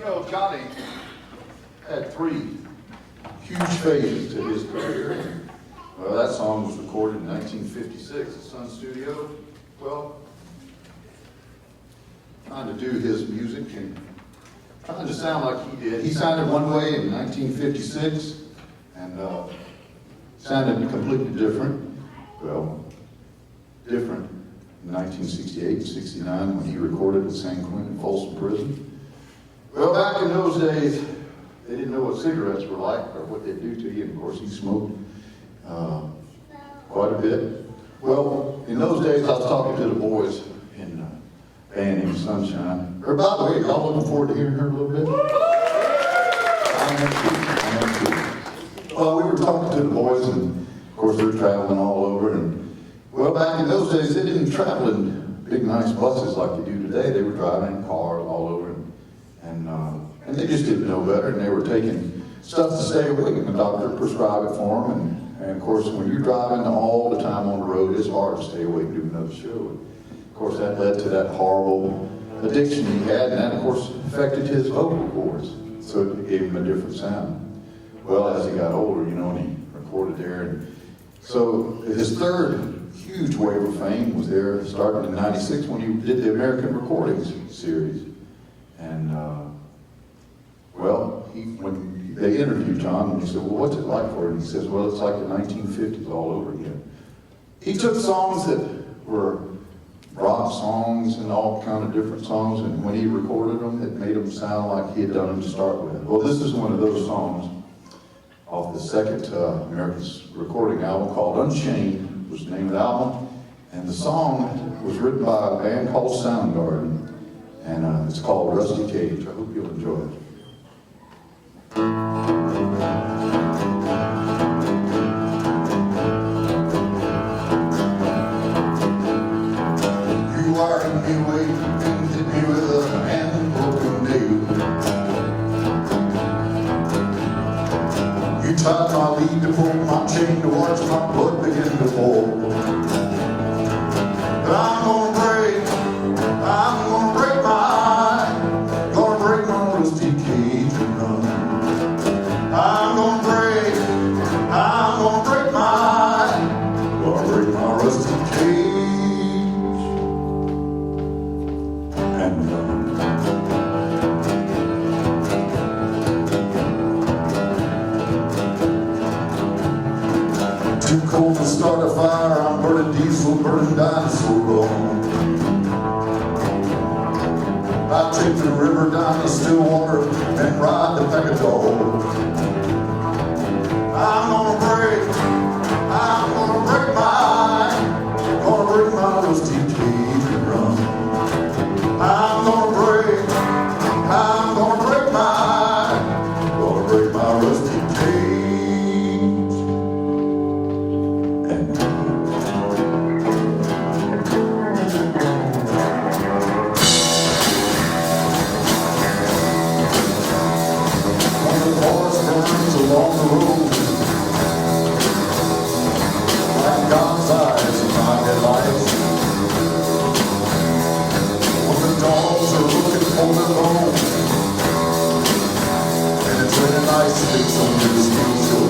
know, Johnny had three huge phases to his career. Well, that song was recorded in 1956 at Sun Studio. Well, trying to do his music and trying to sound like he did. He sounded one way in 1956 and sounded completely different. Well, different in 1968, 69 when he recorded at San Quentin in Folsom Prison. Well, back in those days, they didn't know what cigarettes were like or what they'd do to you. And of course, he smoked quite a bit. Well, in those days, I was talking to the boys in a band named Sunshine. Or by the way, y'all looking forward to hearing her a little bit? I am too. Well, we were talking to the boys, and of course, they're traveling all over. And well, back in those days, they didn't travel in big, nice buses like they do today. They were driving in cars all over, and they just didn't know better, and they were taking stuff to stay awake, and the doctor prescribed it for them. And of course, when you're driving all the time on the road, it's hard to stay awake and do another show. And of course, that led to that horrible addiction he had, and that, of course, affected his vocal cords. So it gave him a different sound. Well, as he got older, you know, and he recorded there. And so his third huge wave of fame was there starting in '96 when he did the American Recordings series. And well, when they interviewed John, and he said, well, what's it like for him? He says, well, it's like the 1950s all over again. He took songs that were rock songs and all kind of different songs, and when he recorded them, it made them sound like he had done them to start with. Well, this is one of those songs off the second American recording album called Unchained, was the name of the album, and the song was written by a band called Soundgarden, and it's called Rusty Cage. I hope you'll enjoy it. You wired me away and hit me with a hand and broken nail. You tied my lead to pull my chain to watch my blood begin to boil. But I'm gonna break my rusty cage and run. I'm gonna break my rusty cage and run. Too cold to start a fire, I'm burning diesel, burning dinosaur wrong. I take the river down to Stillwater and ride the pack of dogs. I'm gonna break my rusty cage and run. I'm gonna break my rusty cage and run. When the forest burns along the road, God's eyes in my headlights. When the dogs are looking for their home, and it's really nice to fix on your skin.